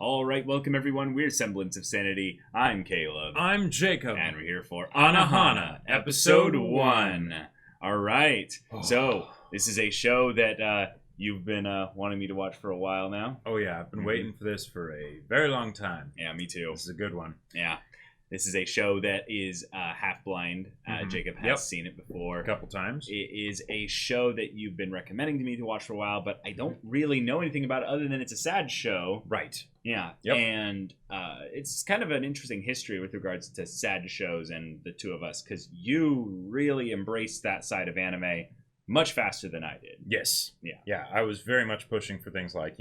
All right, welcome everyone. We're Semblance of Sanity. I'm Caleb. I'm Jacob. And we're here for Anohana, Episode 1. All right. So, this is a show that you've been wanting me to watch for a while now. Oh, yeah. I've been waiting for this for a very long time. Yeah, me too. This is a good one. Yeah. This is a show that is half-blind. Jacob has seen it before. A couple times. It is a show that you've been recommending to me to watch for a while, but I don't really know anything about it other than it's a sad show. Right. Yeah. Yep. And it's kind of an interesting history with regards to sad shows and the two of us, because you really embraced that side of anime much faster than I did. Yes. Yeah. Yeah, I was very much pushing for things like,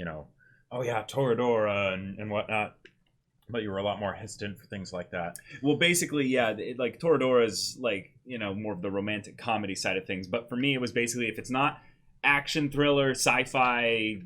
oh yeah, Toradora and whatnot. But you were a lot more hesitant for things like that. Well, basically, yeah, like Toradora's like, more of the romantic comedy side of things. But for me, it was basically, if it's not action, thriller, sci-fi,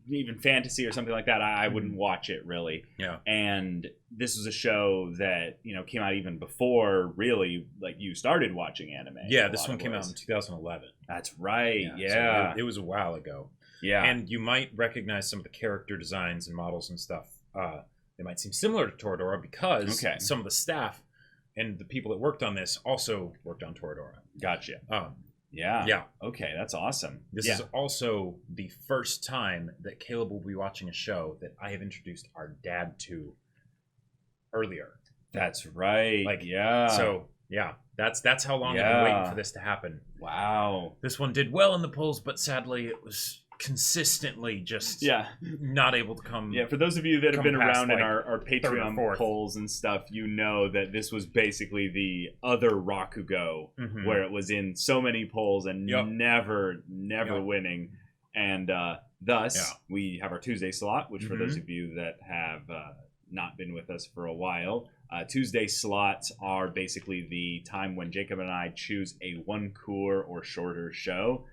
even fantasy or something like that, I wouldn't watch it really. Yeah. And this was a show that, came out even before really like you started watching anime. Yeah, this one came out in 2011. That's right. Yeah. So it was a while ago. Yeah. And you might recognize some of the character designs and models and stuff. They might seem similar to Toradora because some of the staff and the people that worked on this also worked on Toradora. Gotcha. Yeah. Okay, that's awesome. This is also the first time that Caleb will be watching a show that I have introduced our dad to earlier. That's right. So, yeah, that's how long I've been waiting for this to happen. Wow. This one did well in the polls, but sadly it was consistently just not able to come. Yeah, for those of you that have been around in our Patreon polls and stuff, you know that this was basically the other Rakugo, where it was in so many polls and never winning. And thus, we have our Tuesday slot, which for those of you that have not been with us for a while, Tuesday slots are basically the time when Jacob and I choose a one cour or shorter show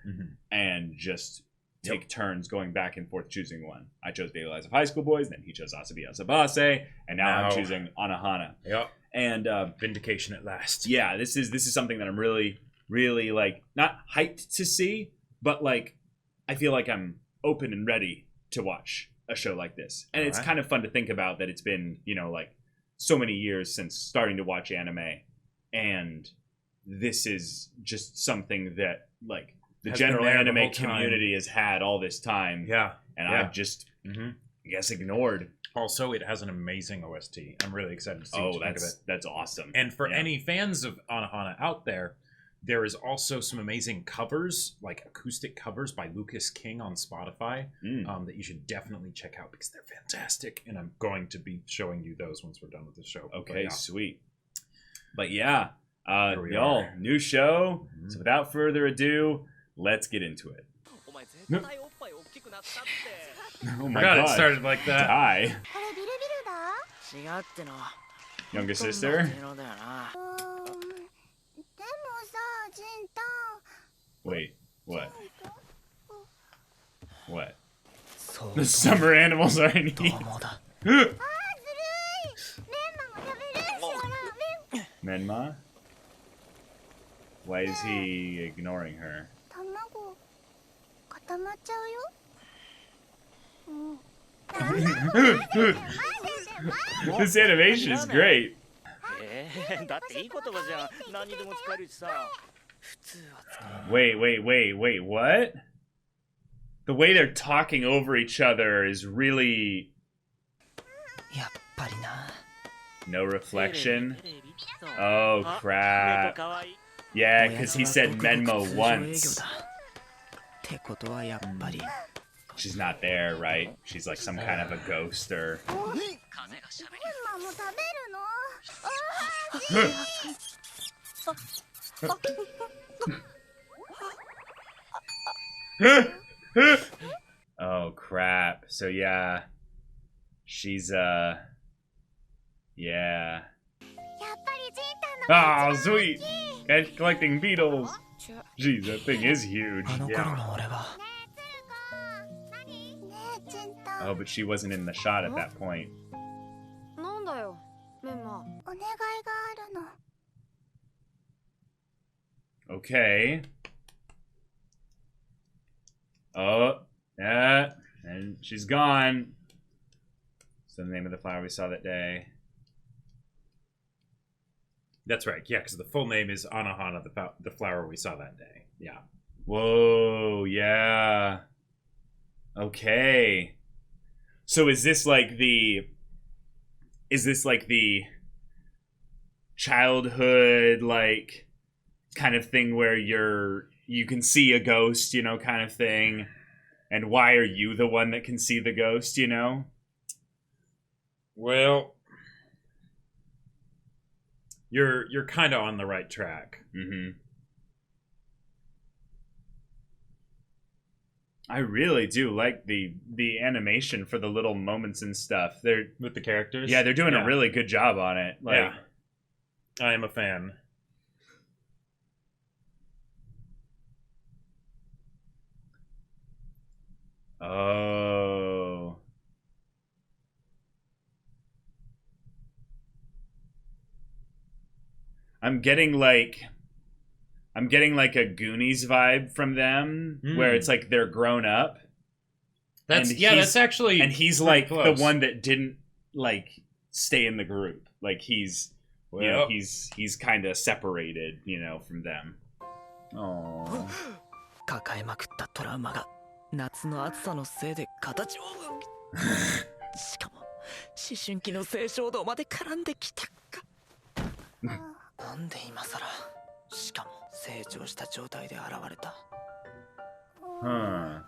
and just take turns going back and forth choosing one. I chose Daily Lives of High School Boys, then he chose Asabi Asabase, and now I'm choosing Anohana. Yep. And vindication at last. Yeah, this is something that I'm really, really like not hyped to see, but like I feel like I'm open and ready to watch a show like this. And it's kind of fun to think about that it's been, like so many years since starting to watch anime, and this is just something that like the general anime community has had all this time. Yeah. And I've just, I guess, ignored. Also, it has an amazing OST. I'm really excited to see what you think of it. That's awesome. And for any fans of Anohana out there, there is also some amazing covers, like acoustic covers by Lucas King on Spotify, that you should definitely check out because they're fantastic. And I'm going to be showing you those once we're done with the show. Okay, sweet. But yeah, y'all, new show. So without further ado, let's get into it. Oh my god, it started like that. Die. Younger sister? Wait, what? What? The summer animals are in heat. Menma? Why is he ignoring her? This animation is great. Wait, what? The way they're talking over each other is really... No reflection? Oh, crap. Yeah, because he said Menma once. She's not there, right? She's like some kind of a ghost or... Oh, crap. So, yeah. She's, yeah. Oh, sweet! Guys collecting beetles. Jeez, that thing is huge. Yeah. Oh, but she wasn't in the shot at that point. Okay. Oh, yeah. And she's gone. So the name of the flower we saw that day. That's right. Yeah, because the full name is Anohana, the flower we saw that day. Yeah. Whoa, yeah. Okay. So is this like the childhood like kind of thing where you can see a ghost, kind of thing? And why are you the one that can see the ghost, Well, you're kind of on the right track. Mm-hmm. I really do like the animation for the little moments and stuff. They're with the characters. Yeah, they're doing a really good job on it. Like, yeah, I am a fan. Oh. I'm getting like a Goonies vibe from them, where it's like they're grown up. That's actually, and he's like close. The one that didn't like stay in the group. Like he's kind of separated, from them. Oh. 抱えまくったトラウマが夏の暑さのせいで形をしかも思春期の性衝動まで絡んできたかなんで今さらしかも成長した状態で現れたそんな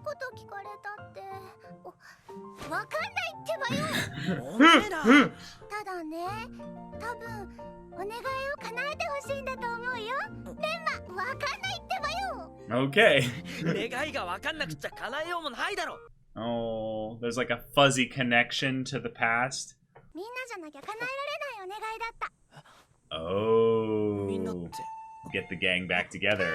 こと聞かれたってわかんないってばよお前らただね多分お願いを叶えてほしいんだと思うよレンマわかんないってばよ Okay. 願いがわかんなくちゃ叶えようもないだろ Oh, there's like a fuzzy connection to the past. みんなじゃなきゃ叶えられないお願いだった Oh. みんなって Get the gang back together.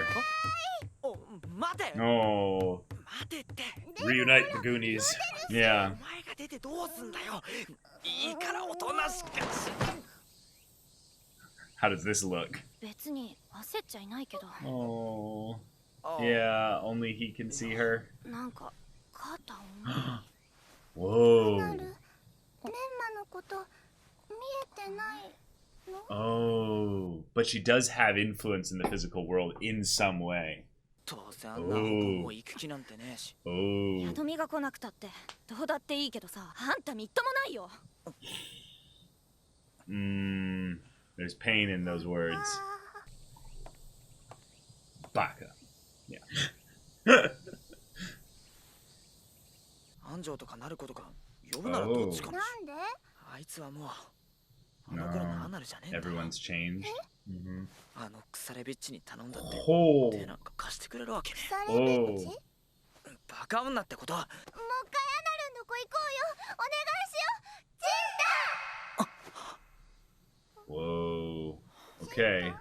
お待て Oh. 待てって Reunite the Goonies. Yeah. お前が出てどうすんだよいいからおとなしく How does this look? 別に焦っちゃいないけど Oh. Yeah, only he can see her. なんか肩重い Whoa. レンマのこと見えてないの Oh, but she does have influence in the physical world in some way. 当然あんな方も行く気なんてねえし Oh. 宿みが来なくたってどうだっていいけどさあんたみっともないよ There's pain in those words. Baka. Yeah. 安城とかなることか呼ぶならどっちかもなんであいつはもうあの頃のアナルじゃねえんだ Everyone's changed. あの腐れビッチに頼んだって Oh. 手なんか貸してくれるわけね腐れビッチバカ女ってことはもう一回アナルのとこ行こうよお願いしようジンタ Whoa. Okay.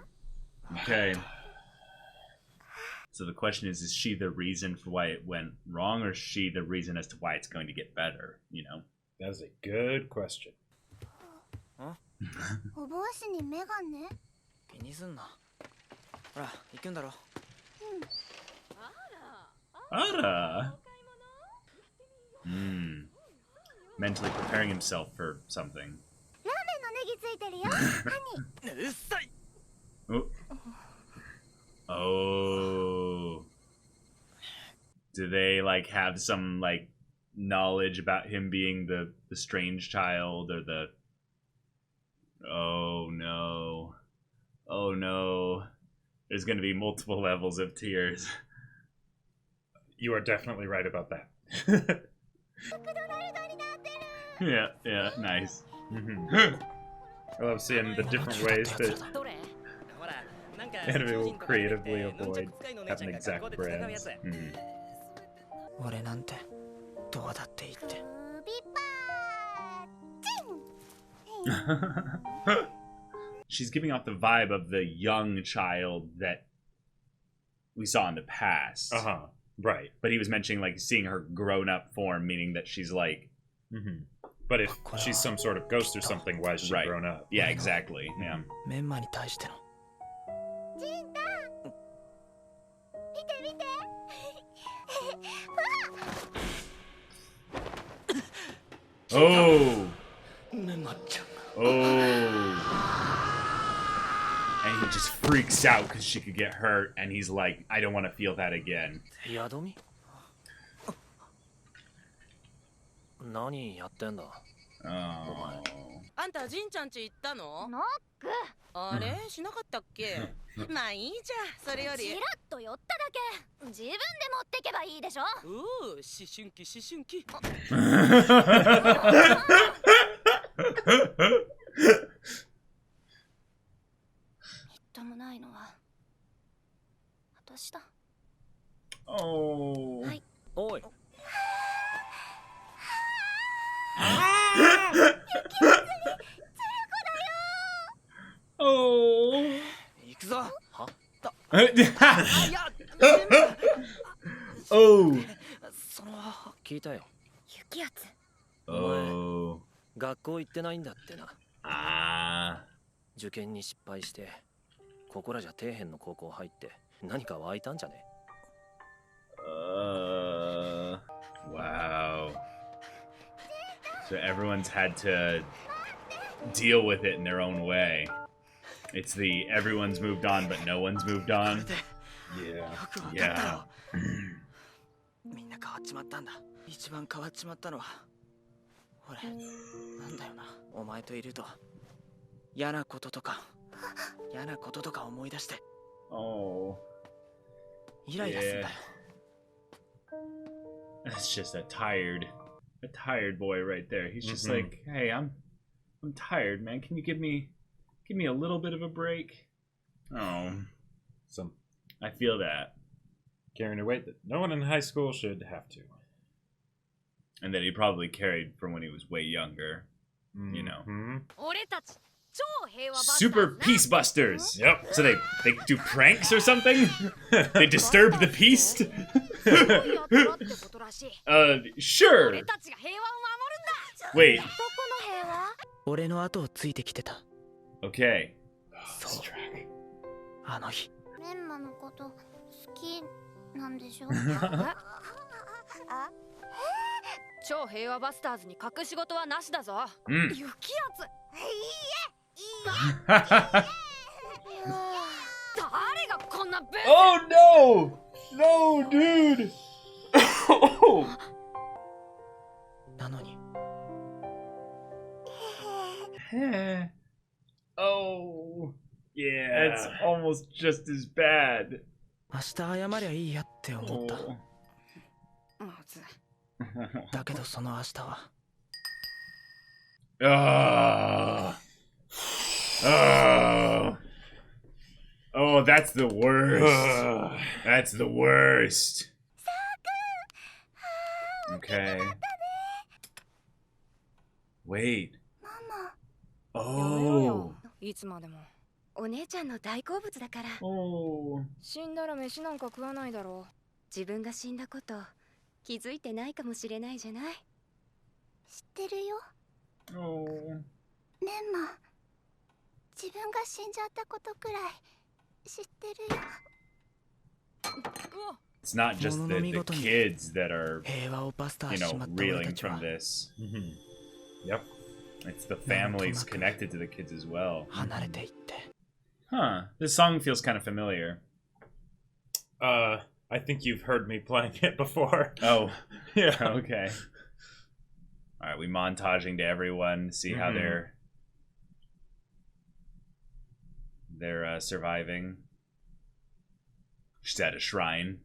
Okay. So the question is she the reason for why it went wrong, or is she the reason as to why it's going to get better, That's a good question. お帽子にメガネ気にすんなほら行くんだろ Ara. Mentally preparing himself for something. ラーメンのネギついてるよハニーうっさい Oh. Do they like have some like knowledge about him being the strange child or the Oh no. Oh no. There's going to be multiple levels of tears. You are definitely right about that. Yeah, nice. I love seeing the different ways that anime will creatively avoid having exact brands. 俺なんてどうだっていいって She's giving off the vibe of the young child that we saw in the past. Right. But he was mentioning like seeing her grown up form, meaning that she's like But if she's some sort of ghost or something, why is she grown up? Yeah, exactly. Yeah. メンマに対してのジンタ見て見てわ Oh. Oh. And he just freaks out because she could get hurt, and he's like, I don't want to feel that again. 何やってんだ Oh. あんたジンちゃん家行ったの？ノック。あれしなかったっけ？まあいいじゃん。それよりちらっと寄っただけ。自分で持ってけばいいでしょ。思春期思春期。みっともないのは私だ。 Oh. はい。おい Oh. 行くぞは Oh. その聞いたよ雪やつ。 Oh. 学校行ってないんだってな Ah. 受験に失敗してここらじゃ底辺の高校入って何か湧いたんじゃね Wow. So everyone's had to deal with it in their own way. It's the everyone's moved on, but no one's moved on. Yeah. いやみんな変わっちまったんだ一番変わっちまったのは俺なんだよなお前といると嫌なこととか思い出して Oh. イライラすんだよ That's just a tired boy right there. He's just like, hey, I'm tired, man. Can you give me a little bit of a break? Oh. Some I feel that. carrying a weight that no one in high school should have to. And that he probably carried from when he was way younger. You know. 俺たち超平和バスターズ Super な Peace Busters. Yep. So they do pranks or something? They disturb the peace? すごいやつらってことらしい。 Sure. 俺たちが平和を守るんだ。 Wait. どこの平和？俺の後をついてきてた Okay. そうあの日メンマのこと好きなんでしょ？あ？超平和バスターズに隠し事はなしだぞ。雪やつ。いいえ。誰がこんなブス。 Oh no! No, dude! なのに Oh. Yeah. It's almost just as bad. 明日謝りゃいいやって思った Oh. まず。だけどその明日は Oh, that's the worst. That's the worst. Okay. Wait. ママ。 Oh. いつまでも。お姉ちゃんの大好物だから。 Oh. 死んだら飯なんか食わないだろう。自分が死んだこと気づいてないかもしれないじゃない。知ってるよ。 Oh. メンマ。自分が死んじゃったことくらい知ってるよ。 It's not just the kids that are, 平和をバスター you し know, まった俺た reeling ちは from this. Yep. It's the families connected to the kids as well. 離れていって Huh. This song feels kind of familiar. I think you've heard me playing it before. Oh. Yeah. Okay. All right, we montaging to everyone, see how they're surviving. She's at a shrine,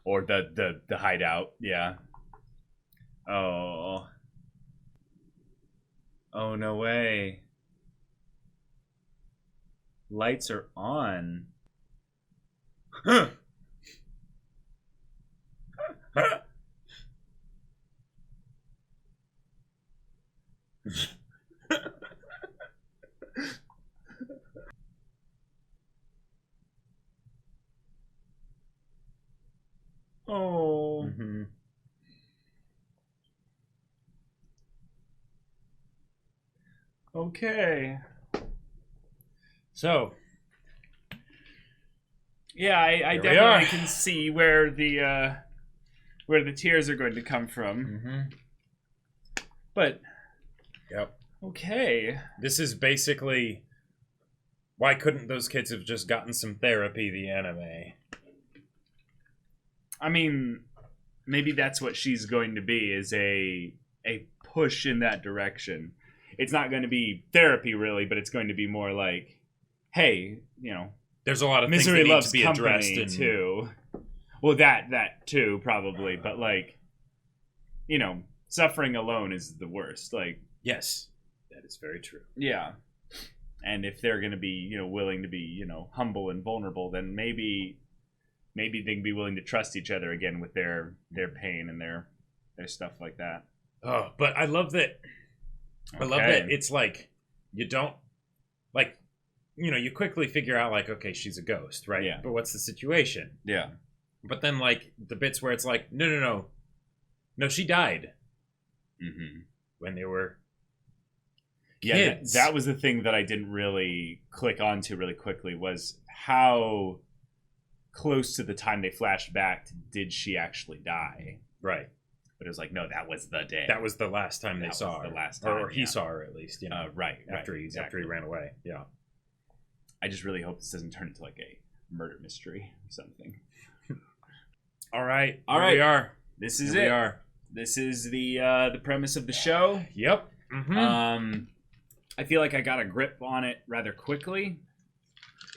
or the hideout. Yeah. Oh. Oh no way. Lights are on. Oh. Okay. So, yeah, I Here we definitely are. can see where the tears are going to come from. But yep. Okay. This is basically, why couldn't those kids have just gotten some therapy, the anime? I mean, maybe that's what she's going to be, is a push in that direction. It's not going to be therapy, really, but it's going to be more like, hey, you know, there's a lot of misery things that loves need to be addressed company, too. Well, that too, probably. But, like, you know, suffering alone is the worst. Like, yes, that is very true. Yeah. And if they're going to be, you know, willing to be, you know, humble and vulnerable, then maybe they can be willing to trust each other again with their pain and their stuff like that. Oh, but I love that. I love that it's like, you don't, like, you know, you quickly figure out, like, okay, she's a ghost, right? Yeah. But what's the situation? Yeah. But then, like, the bits where it's like, no, she died. Mm-hmm. When they were kids. Yeah, that was the thing that I didn't really click onto really quickly, was how close to the time they flashed back did she actually die? Right. But it was like, no, that was the day. That was the last time they saw her. The last time, or he saw her, at least. You know, right. After he ran away. Yeah. I just really hope this doesn't turn into like a murder mystery or something. All right. We are. This is it. We are. This is the premise of the show. Yep. Mm-hmm. I feel like I got a grip on it rather quickly.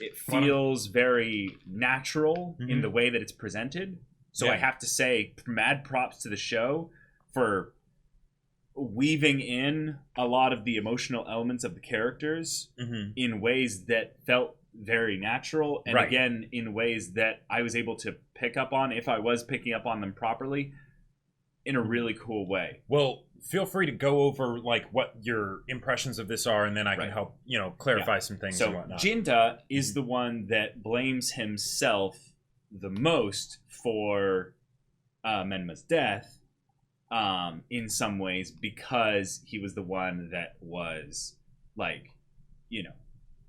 It feels very natural in the way that it's presented. So I have to say, mad props to the show for weaving in a lot of the emotional elements of the characters in ways that felt very natural. And again, in ways that I was able to pick up on, if I was picking up on them properly, in a really cool way. Well, feel free to go over like what your impressions of this are, and then I can help, you know, clarify some things and whatnot. Jinta is the one that blames himself the most for Menma's death, in some ways, because he was the one that was, like, you know,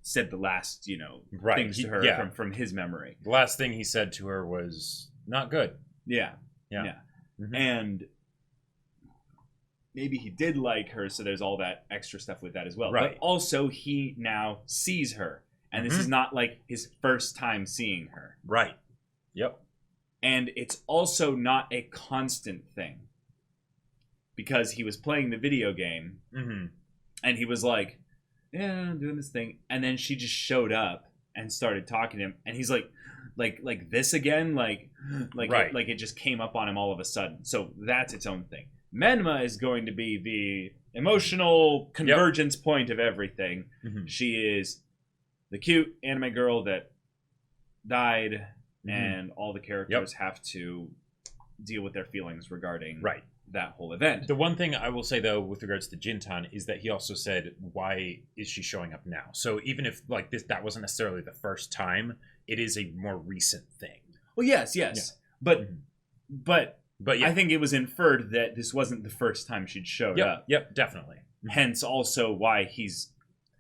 said the last, you know, things to her from his memory. The last thing he said to her was not good. Yeah. And maybe he did like her, so there's all that extra stuff with that as well. But also, he now sees her, and this is not like his first time seeing her. Right. Yep. And it's also not a constant thing, because he was playing the video game, and he was like, yeah, I'm doing this thing, and then she just showed up and started talking to him, and he's like this again, like it just came up on him all of a sudden. So that's its own thing. Menma is going to be the emotional convergence point of everything. She is the cute anime girl that died, and all the characters have to deal with their feelings regarding that whole event. The one thing I will say, though, with regards to Jintan, is that he also said, why is she showing up now? So even if like that wasn't necessarily the first time, it is a more recent thing. Well, yes. Yeah. But I think it was inferred that this wasn't the first time she'd showed up. Yep, definitely. Hence also why he's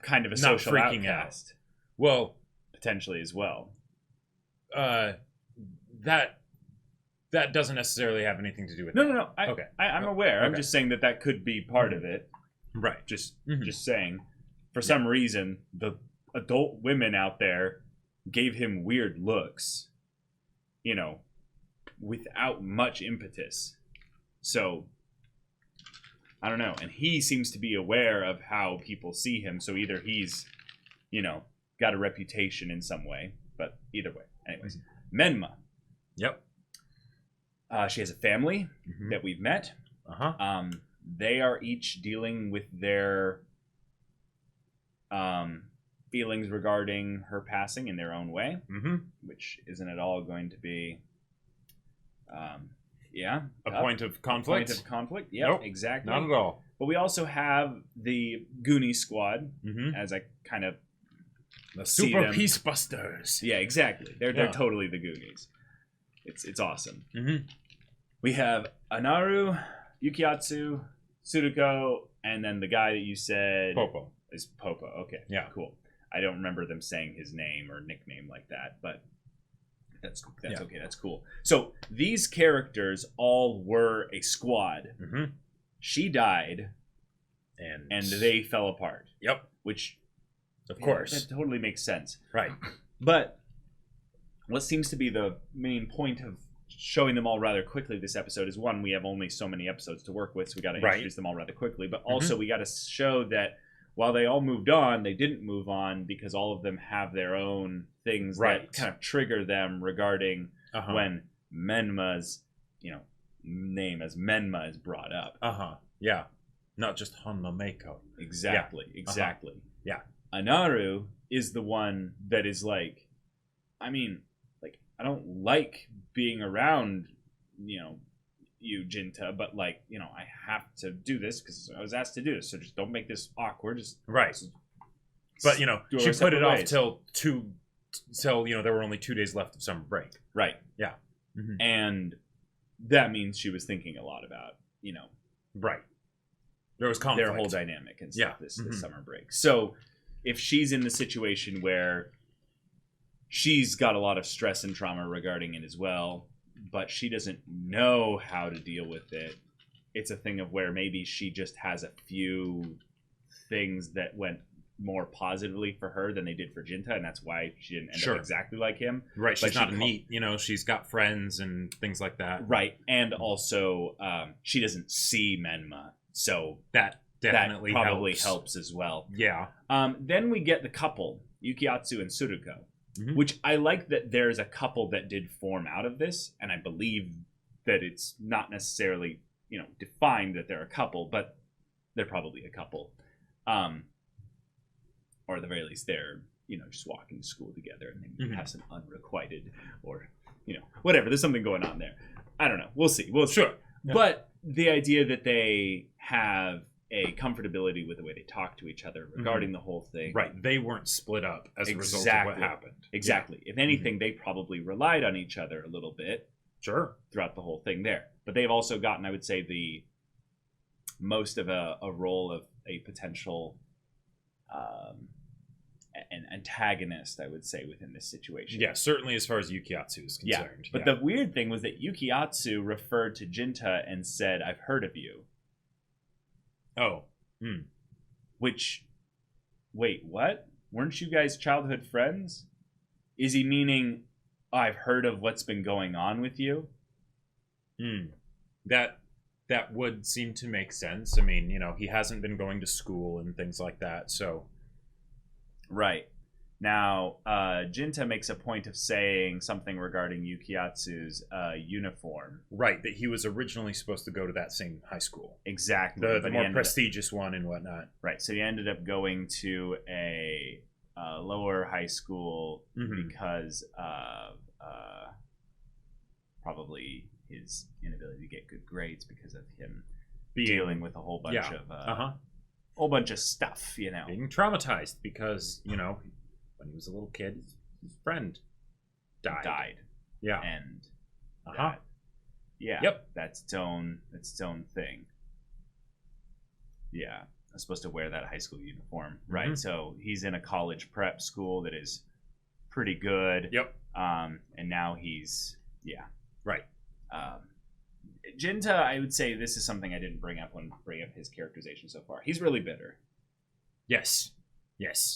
kind of a social freaking outcast. Well, potentially as well. That doesn't necessarily have anything to do with No. I'm aware. I'm just saying that could be part of it. Right. Just saying. For some reason, the adult women out there gave him weird looks, you know, without much impetus. So, I don't know. And he seems to be aware of how people see him. So either he's, you know, got a reputation in some way. But either way. Anyways. Menma. Yep. She has a family that we've met. They are each dealing with their feelings regarding her passing in their own way, which isn't at all going to be, a point of conflict. A point of conflict. Yep, nope, exactly. Not at all. But we also have the Goonie squad, as I kind of the Super Peace Busters. Yeah, exactly. They're totally the Goonies. It's awesome. We have Anaru, Yukiatsu, Tsuruko, and then the guy that you said Popo is Popo. Okay, yeah, cool. I don't remember them saying his name or nickname like that, but that's okay. That's cool. So these characters all were a squad. She died, And they fell apart. Yep. Which, of course, that totally makes sense. Right. But what seems to be the main point of showing them all rather quickly this episode is, one, we have only so many episodes to work with, so we got to introduce them all rather quickly. But also we got to show that while they all moved on, they didn't move on because all of them have their own things that kind of trigger them regarding when Menma's, name as Menma is brought up. Yeah. Not just Honma Meiko. Exactly. Yeah. Anaru is the one that is like, I don't like being around, you, Jinta, but I have to do this because I was asked to do this, so just don't make this awkward. But she put it off till there were only 2 days left of summer break. Right. Yeah. And that means she was thinking a lot about, Right. There was conflict. Their whole dynamic and stuff this summer break. So if she's in the situation where she's got a lot of stress and trauma regarding it as well, but she doesn't know how to deal with it, it's a thing of where maybe she just has a few things that went more positively for her than they did for Jinta, and that's why she didn't end up exactly like him. Right, she's not neat, she's got friends and things like that. Right, and also she doesn't see Menma, so that definitely probably helps as well. Yeah. Then we get the couple, Yukiatsu and Suruko, which I like that there's a couple that did form out of this, and I believe that it's not necessarily, defined that they're a couple, but they're probably a couple. Or at the very least, they're, just walking to school together and they have some unrequited or, whatever. There's something going on there. I don't know. We'll see. Sure. Yeah. But the idea that they have a comfortability with the way they talk to each other regarding the whole thing. Right. They weren't split up as a result of what happened. Exactly. Yeah. If anything, they probably relied on each other a little bit. Sure. Throughout the whole thing there. But they've also gotten, I would say, the most of a role of a potential an antagonist, I would say, within this situation. Yeah, certainly as far as Yukiatsu is concerned. Yeah. But the weird thing was that Yukiatsu referred to Jinta and said, "I've heard of you." Oh. Which, wait, what? Weren't you guys childhood friends? Is he meaning, I've heard of what's been going on with you? That would seem to make sense. I mean, he hasn't been going to school and things like that, so... Right. Now, Jinta makes a point of saying something regarding Yukiatsu's uniform. Right, that he was originally supposed to go to that same high school. Exactly. The more prestigious one and whatnot. Right, so he ended up going to a lower high school because of probably his inability to get good grades because of him dealing with a whole bunch of whole bunch of stuff, being traumatized because when he was a little kid, his friend died. Yeah. And that's its own thing. Yeah, I'm supposed to wear that high school uniform, right? So he's in a college prep school that is pretty good. Yep. And now he's right. Jinta, I would say this is something I didn't bring up his characterization so far. He's really bitter. Yes.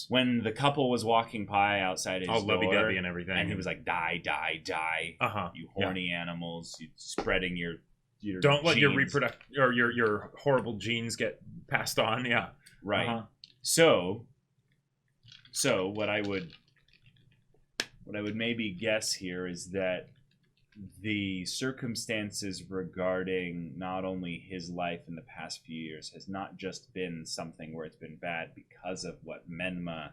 When the couple was walking by outside his door, lovey-dovey and everything, and he was like, "Die, die, die! You horny animals! You spreading your don't let your genes. your horrible genes get passed on." Yeah. Right. So what I would maybe guess here is that the circumstances regarding not only his life in the past few years has not just been something where it's been bad because of what Menma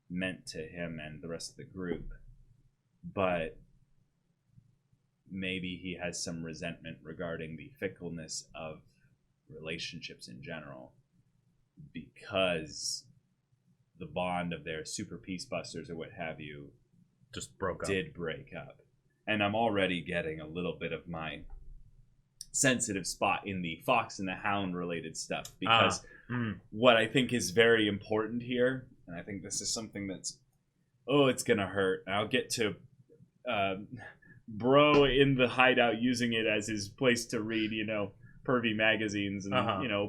meant to him and the rest of the group, but maybe he has some resentment regarding the fickleness of relationships in general because the bond of their super peace busters or what have you just did break up. And I'm already getting a little bit of my sensitive spot in the Fox and the Hound related stuff because what I think is very important here, and I think this is something that's, it's going to hurt. I'll get to Bro in the hideout using it as his place to read, pervy magazines and,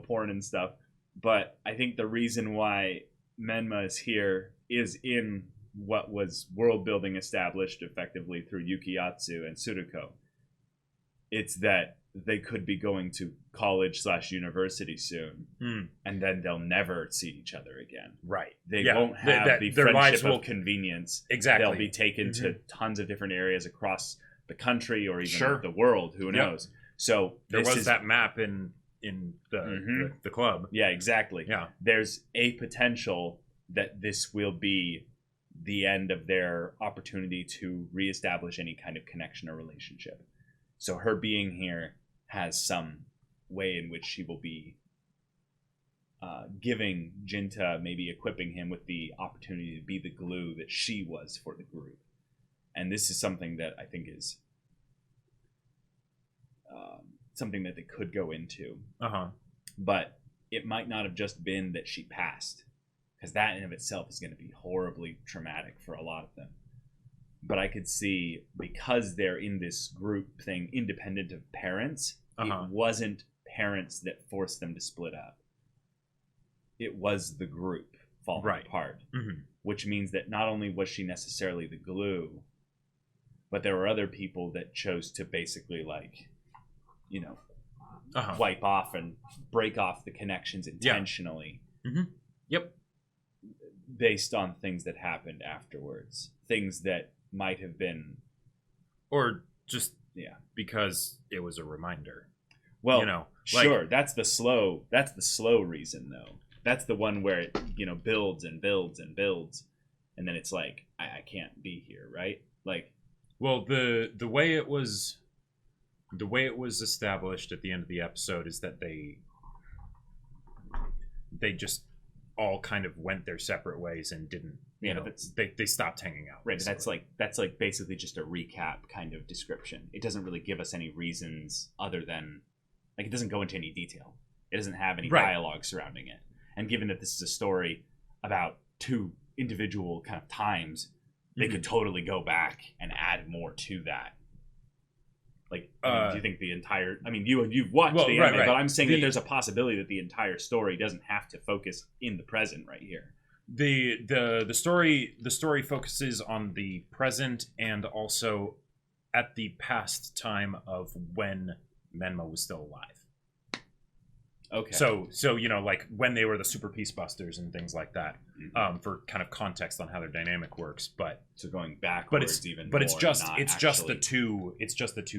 porn and stuff. But I think the reason why Menma is here is in what was world building established effectively through Yukiyatsu and Tsuruko. It's that they could be going to college/university soon, and then they'll never see each other again. Right. They won't have the friendship of convenience. Exactly. They'll be taken to tons of different areas across the country or even the world. Who knows? So there was that map in the club. Yeah, exactly. Yeah. There's a potential that this will be the end of their opportunity to reestablish any kind of connection or relationship. So her being here has some way in which she will be giving Jinta, maybe equipping him with the opportunity to be the glue that she was for the group. And this is something that I think is something that they could go into. But it might not have just been that she passed, because that in of itself is going to be horribly traumatic for a lot of them. But I could see, because they're in this group thing independent of parents, it wasn't parents that forced them to split up. It was the group falling apart. Which means that not only was she necessarily the glue, but there were other people that chose to basically, like, you know, wipe off and break off the connections intentionally. Yep. Based on things that happened afterwards. Things that might have been, or just because it was a reminder. Well, you know, sure, that's the slow reason, though. That's the one where it, you know, builds and builds and builds, and then it's like, I can't be here, right? Like, well, the way it was established at the end of the episode is that they just all kind of went their separate ways and didn't, you know, they stopped hanging out. Right, that's like basically just a recap kind of description. It doesn't really give us any reasons other than, like, it doesn't go into any detail. It doesn't have any dialogue surrounding it. And given that this is a story about two individual kind of times, they could totally go back and add more to that. Like, do you think the entire... I mean, you've watched the anime, but I'm saying that there's a possibility that the entire story doesn't have to focus in the present right here. The story focuses on the present and also at the past time of when Menma was still alive. Okay. So you know, like when they were the Super Peace Busters and things like that, for kind of context on how their dynamic works. But so going backwards, it's just the two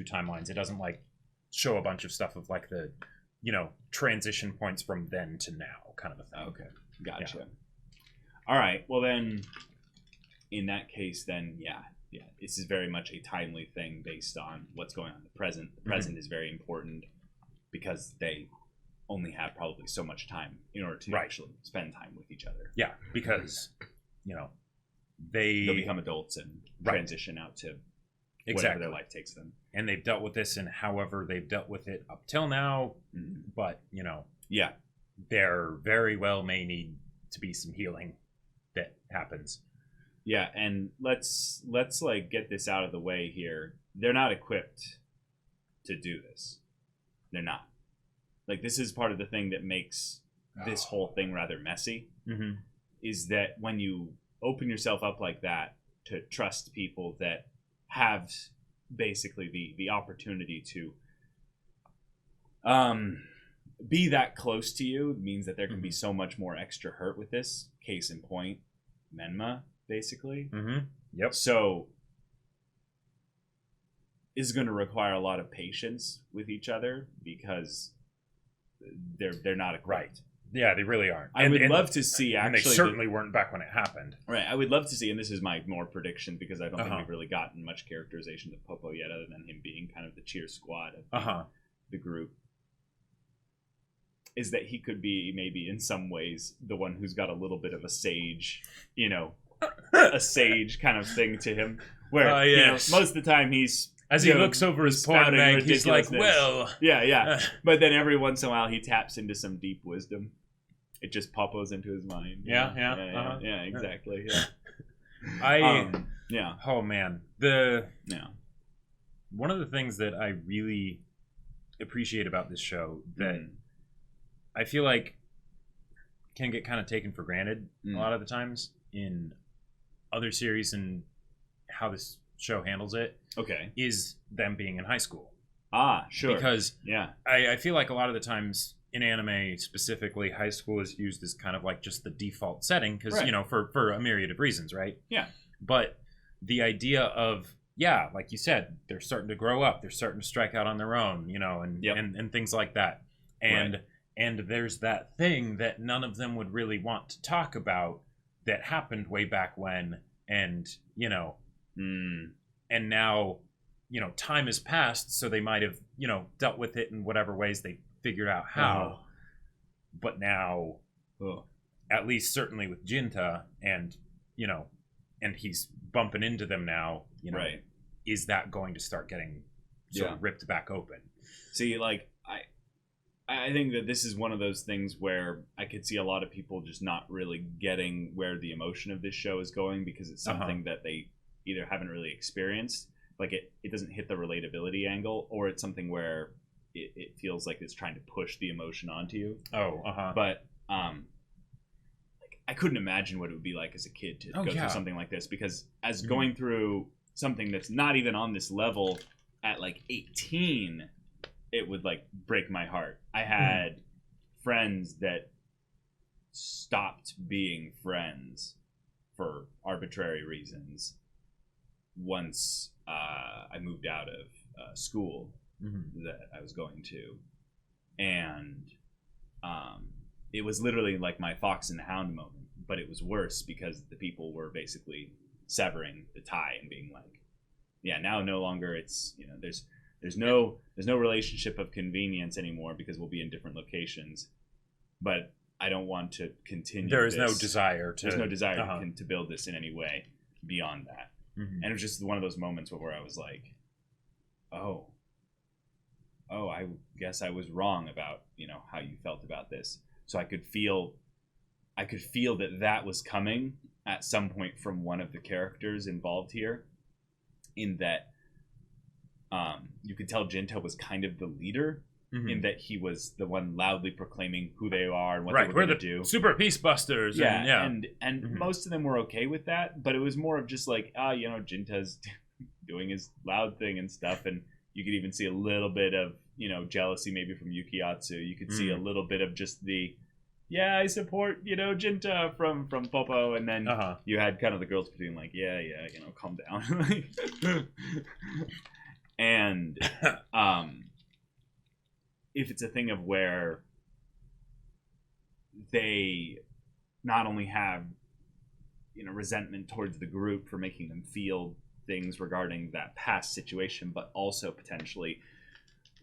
timelines. It doesn't like show a bunch of stuff of like the, you know, transition points from then to now kind of a thing. Okay, gotcha. Yeah. All right. Well then, in that case, then yeah, this is very much a timely thing based on what's going on in the present. The present is very important because they only have probably so much time in order to actually spend time with each other. Yeah, because, you know, they'll become adults and transition out to whatever their life takes them. And they've dealt with this and however they've dealt with it up till now. But, you know, there very well may need to be some healing that happens. Yeah, and let's like get this out of the way here. They're not equipped to do this. They're not. Like, this is part of the thing that makes this whole thing rather messy, is that when you open yourself up like that to trust people that have basically the opportunity to be that close to you, means that there can be so much more extra hurt with this. Case in point, Menma, basically. Yep. So is going to require a lot of patience with each other because they're not equipped. Yeah, they really aren't. I would love to see, actually. And they certainly weren't back when it happened. Right, I would love to see, and this is my more prediction because I don't think we've really gotten much characterization of Popo yet other than him being kind of the cheer squad of the group, is that he could be maybe in some ways the one who's got a little bit of a sage, you know, a sage kind of thing to him. Where you know, most of the time he's... As he looks over his porn bag, he's like, well... Yeah. But then every once in a while, he taps into some deep wisdom. It just poppos into his mind. Yeah, exactly. Yeah. Oh, man. One of the things that I really appreciate about this show that I feel like can get kind of taken for granted a lot of the times in other series and how this show handles it. Okay. Is them being in high school. Sure. Because I feel like a lot of the times in anime specifically, high school is used as kind of like just the default setting because, you know, for a myriad of reasons, right? Yeah. But the idea of, like you said, they're starting to grow up. They're starting to strike out on their own, you know, and things like that. And and there's that thing that none of them would really want to talk about that happened way back when. And, you know, and now, you know, time has passed, so they might have, you know, dealt with it in whatever ways they figured out how. But now, at least certainly with Jinta, and, you know, and he's bumping into them now, you know, is that going to start getting sort of ripped back open? See, like, I think that this is one of those things where I could see a lot of people just not really getting where the emotion of this show is going because it's something that they either haven't really experienced, like it doesn't hit the relatability angle, or it's something where it feels like it's trying to push the emotion onto you. But like, I couldn't imagine what it would be like as a kid to go through something like this, because as going through something that's not even on this level at like 18, it would like break my heart. I had friends that stopped being friends for arbitrary reasons once I moved out of school that I was going to, and it was literally like my Fox and the Hound moment, but it was worse because the people were basically severing the tie and being like, now no longer, it's, you know, there's no relationship of convenience anymore because we'll be in different locations, but I don't want to continue. There's no desire to build this in any way beyond that. And it was just one of those moments where I was like, oh, I guess I was wrong about, you know, how you felt about this. So I could feel that was coming at some point from one of the characters involved here, in that you could tell Jinta was kind of the leader, in that he was the one loudly proclaiming who they are and what they were going to do. Super Peace Busters. And most of them were okay with that, but it was more of just like, you know, Jinta's doing his loud thing and stuff, and you could even see a little bit of, you know, jealousy maybe from Yukiatsu. You could see a little bit of just the, I support, you know, Jinta from Popo, and then you had kind of the girls being like, you know, calm down. And if it's a thing of where they not only have, you know, resentment towards the group for making them feel things regarding that past situation, but also potentially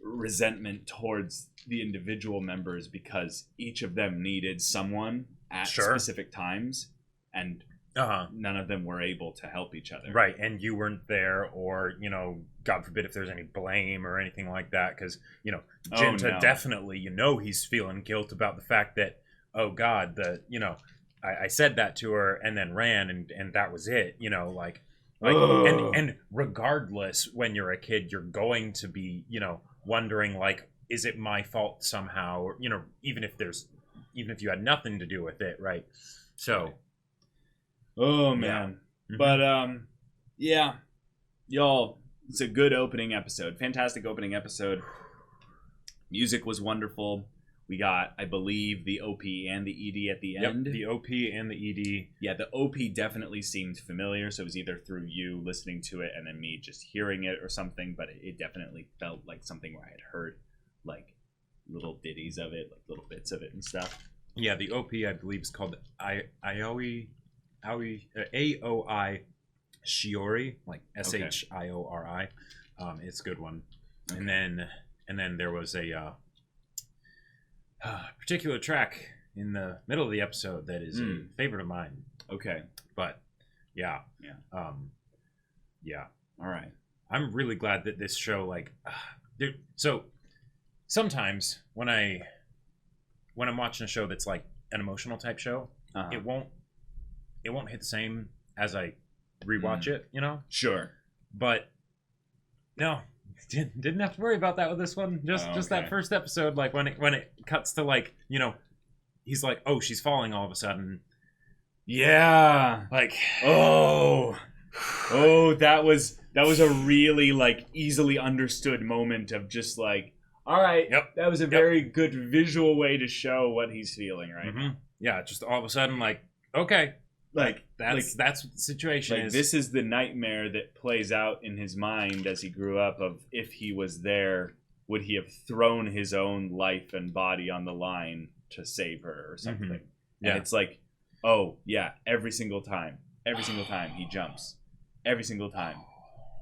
resentment towards the individual members because each of them needed someone at specific times, and none of them were able to help each other. Right, and you weren't there, or, you know, God forbid if there's any blame or anything like that, because, you know, Jinta definitely, you know, he's feeling guilt about the fact that, oh God, you know, I said that to her and then ran and that was it, you know, like and regardless, when you're a kid, you're going to be, you know, wondering, like, is it my fault somehow, or, you know, even if you had nothing to do with it, right? So oh man. But y'all, it's a good opening episode. Fantastic opening episode. Music was wonderful. We got, I believe, the OP and the ED at the end. The OP and the ED. Yeah, the OP definitely seemed familiar, so it was either through you listening to it and then me just hearing it or something, but it definitely felt like something where I had heard, like, little ditties of it, like little bits of it and stuff. Yeah, the OP, I believe, is called Aoi Shiori, like Shiori. It's a good one. Okay. And then there was a particular track in the middle of the episode that is a favorite of mine. Okay. But yeah. All right. I'm really glad that this show, like, so sometimes when I'm watching a show that's like an emotional type show, it won't hit the same as I rewatch it, you know? Sure. But no, didn't have to worry about that with this one. Just that first episode, like when it cuts to, like, you know, he's like, oh, she's falling all of a sudden. Yeah. Like, oh, that was a really like easily understood moment of just like, all right, that was a very good visual way to show what he's feeling right now. Yeah, just all of a sudden, like, okay, like that's what the situation is. This is the nightmare that plays out in his mind as he grew up. Of if he was there, would he have thrown his own life and body on the line to save her or something? Yeah, and it's like, oh yeah, every single time he jumps, every single time,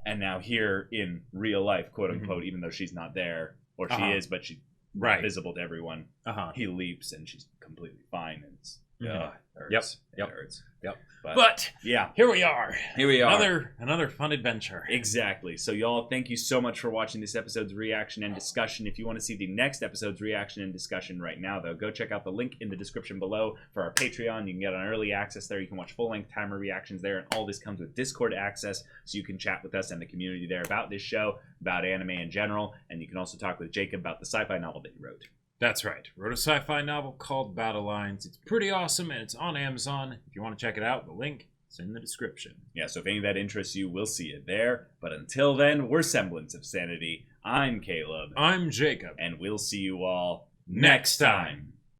and now here in real life, quote unquote, even though she's not there. Or she is, but she's visible to everyone. He leaps, and she's completely fine. And it's, it hurts. But yeah, here we are. Another fun adventure. Exactly. So y'all, thank you so much for watching this episode's reaction and discussion. If you want to see the next episode's reaction and discussion right now, though, go check out the link in the description below for our Patreon. You can get on early access there. You can watch full-length timer reactions there, and all this comes with Discord access, so you can chat with us and the community there about this show, about anime in general, and you can also talk with Jacob about the sci-fi novel that he wrote. That's right. Wrote a sci-fi novel called Battle Lines. It's pretty awesome, and it's on Amazon. If you want to check it out, the link is in the description. Yeah, so if any of that interests you, we'll see it there. But until then, we're Semblance of Sanity. I'm Caleb. I'm Jacob. And we'll see you all next time.